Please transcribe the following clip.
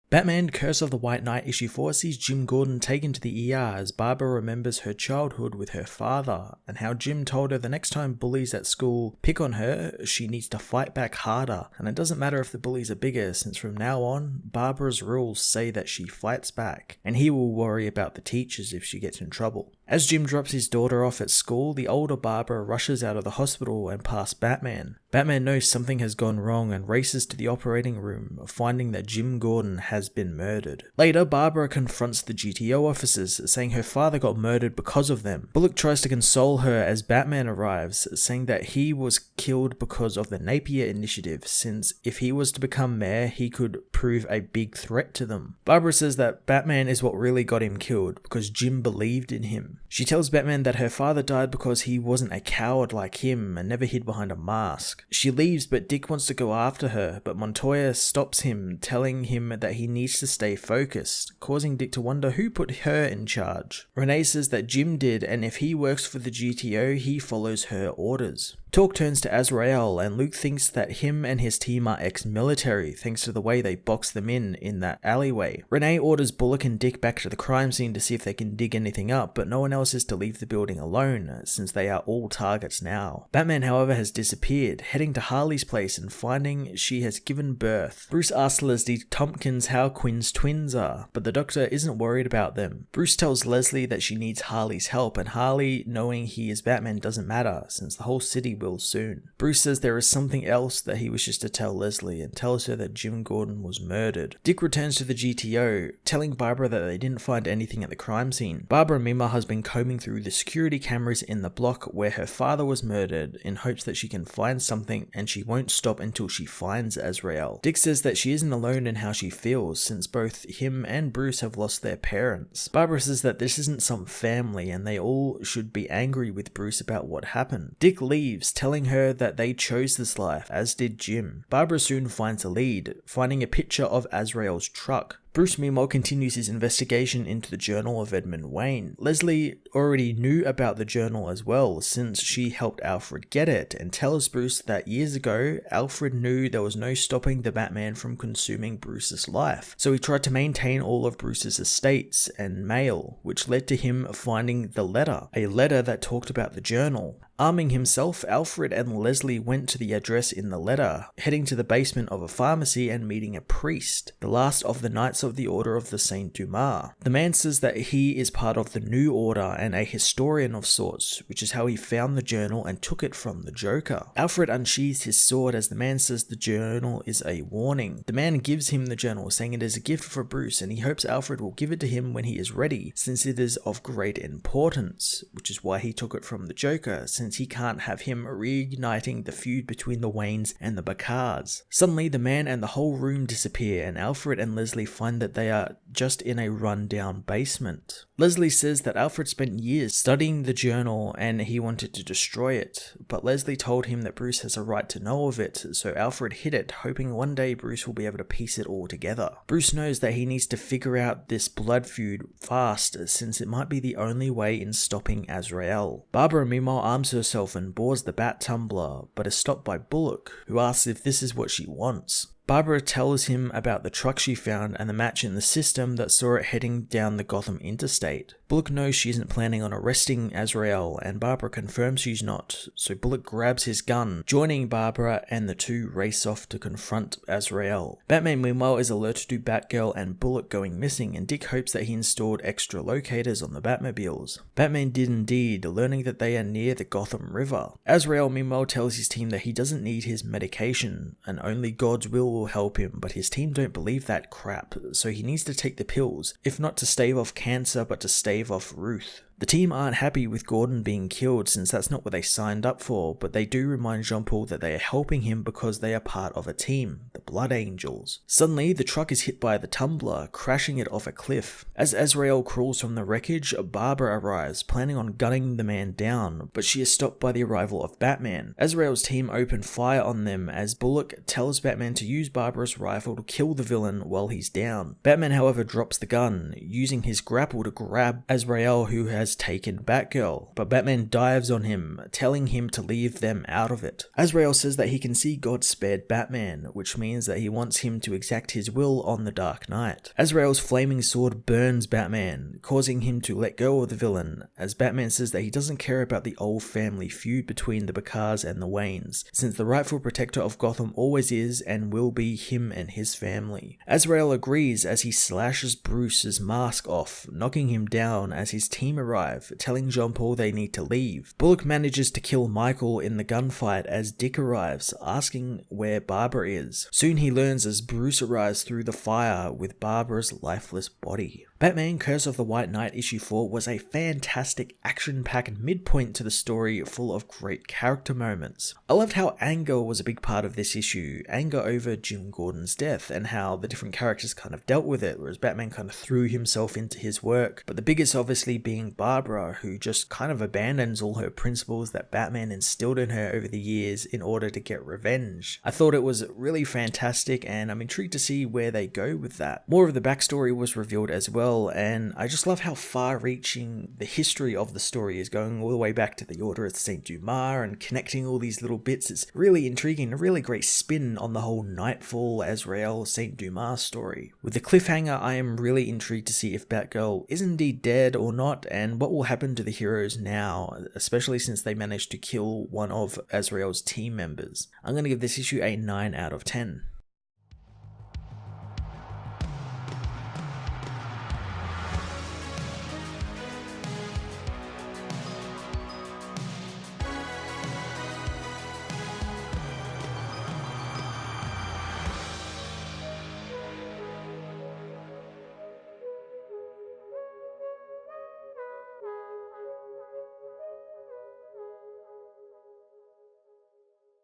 Batman Curse of the White Knight issue 4 sees Jim Gordon taken to the ER as Barbara remembers her childhood with her father and how Jim told her the next time bullies at school pick on her, she needs to fight back harder, and it doesn't matter if the bullies are bigger since from now on, Barbara's rules say that she fights back, and he will worry about the teachers if she gets in trouble. As Jim drops his daughter off at school, the older Barbara rushes out of the hospital and past Batman. Batman knows something has gone wrong and races to the operating room, finding that Jim Gordon has been murdered. Later, Barbara confronts the GTO officers, saying her father got murdered because of them. Bullock tries to console her as Batman arrives, saying that he was killed because of the Napier Initiative, since if he was to become mayor, he could prove a big threat to them. Barbara says that Batman is what really got him killed, because Jim believed in him. She tells Batman that her father died because he wasn't a coward like him and never hid behind a mask. She leaves, but Dick wants to go after her, but Montoya stops him, telling him that he needs to stay focused, causing Dick to wonder who put her in charge. Renee says that Jim did, and if he works for the GTO, he follows her orders. Talk turns to Azrael, and Luke thinks that him and his team are ex-military thanks to the way they boxed them in that alleyway. Renee orders Bullock and Dick back to the crime scene to see if they can dig anything up, but no one else is to leave the building alone since they are all targets now. Batman, however, has disappeared, heading to Harley's place and finding she has given birth. Bruce asks Leslie Tompkins how Quinn's twins are, but the doctor isn't worried about them. Bruce tells Leslie that she needs Harley's help, and Harley, knowing he is Batman, doesn't matter since the whole city will soon. Bruce says there is something else that he wishes to tell Leslie and tells her that Jim Gordon was murdered. Dick returns to the GTO, telling Barbara that they didn't find anything at the crime scene. Barbara meanwhile has been combing through the security cameras in the block where her father was murdered in hopes that she can find something, and she won't stop until she finds Azrael. Dick says that she isn't alone in how she feels since both him and Bruce have lost their parents. Barbara says that this isn't some family and they all should be angry with Bruce about what happened. Dick leaves, telling her that they chose this life, as did Jim. Barbara soon finds a lead, finding a picture of Azrael's truck. Bruce meanwhile continues his investigation into the journal of Edmund Wayne. Leslie already knew about the journal as well since she helped Alfred get it, and tells Bruce that years ago Alfred knew there was no stopping the Batman from consuming Bruce's life, so he tried to maintain all of Bruce's estates and mail, which led to him finding the letter, a letter that talked about the journal. Arming himself, Alfred and Leslie went to the address in the letter, heading to the basement of a pharmacy and meeting a priest, the last of the Knights of the Order of the Saint Dumas. The man says that he is part of the New Order and a historian of sorts, which is how he found the journal and took it from the Joker. Alfred unsheathes his sword as the man says the journal is a warning. The man gives him the journal, saying it is a gift for Bruce, and he hopes Alfred will give it to him when he is ready, since it is of great importance, which is why he took it from the Joker, since he can't have him reigniting the feud between the Waynes and the Bakkars. Suddenly, the man and the whole room disappear, and Alfred and Leslie find that they are just in a run-down basement. Leslie says that Alfred spent years studying the journal and he wanted to destroy it, but Leslie told him that Bruce has a right to know of it, so Alfred hid it, hoping one day Bruce will be able to piece it all together. Bruce knows that he needs to figure out this blood feud fast, since it might be the only way in stopping Azrael. Barbara meanwhile arms herself and boards the bat tumbler, but is stopped by Bullock, who asks if this is what she wants. Barbara tells him about the truck she found and the match in the system that saw it heading down the Gotham interstate. Bullock knows she isn't planning on arresting Azrael, and Barbara confirms she's not, so Bullock grabs his gun, joining Barbara, and the two race off to confront Azrael. Batman meanwhile is alerted to Batgirl and Bullock going missing, and Dick hopes that he installed extra locators on the Batmobiles. Batman did indeed, learning that they are near the Gotham River. Azrael meanwhile tells his team that he doesn't need his medication, and only God's will help him, but his team don't believe that crap, so he needs to take the pills, if not to stave off cancer, but to stave off Ruth. The team aren't happy with Gordon being killed since that's not what they signed up for, but they do remind Jean-Paul that they are helping him because they are part of a team, the Blood Angels. Suddenly, the truck is hit by the tumbler, crashing it off a cliff. As Azrael crawls from the wreckage, Barbara arrives, planning on gunning the man down, but she is stopped by the arrival of Batman. Azrael's team open fire on them as Bullock tells Batman to use Barbara's rifle to kill the villain while he's down. Batman, however, drops the gun, using his grapple to grab Azrael, who has has taken Batgirl, but Batman dives on him, telling him to leave them out of it. Azrael says that he can see God spared Batman, which means that he wants him to exact his will on the Dark Knight. Azrael's flaming sword burns Batman, causing him to let go of the villain, as Batman says that he doesn't care about the old family feud between the Bakkars and the Waynes, since the rightful protector of Gotham always is and will be him and his family. Azrael agrees as he slashes Bruce's mask off, knocking him down as his team arrive, telling Jean-Paul they need to leave. Bullock manages to kill Michael in the gunfight as Dick arrives, asking where Barbara is. Soon he learns as Bruce arrives through the fire with Barbara's lifeless body. Batman Curse of the White Knight issue 4 was a fantastic action-packed midpoint to the story full of great character moments. I loved how anger was a big part of this issue, anger over Jim Gordon's death and how the different characters kind of dealt with it, whereas Batman kind of threw himself into his work, but the biggest obviously being Barbara, who just kind of abandons all her principles that Batman instilled in her over the years in order to get revenge. I thought it was really fantastic and I'm intrigued to see where they go with that. More of the backstory was revealed as well, and I just love how far-reaching the history of the story is, going all the way back to the Order of Saint Dumas and connecting all these little bits. It's really intriguing, a really great spin on the whole Nightfall, Azrael, Saint Dumas story. With the cliffhanger, I am really intrigued to see if Batgirl is indeed dead or not, and what will happen to the heroes now, especially since they managed to kill one of Azrael's team members. I'm going to give this issue a 9 out of 10.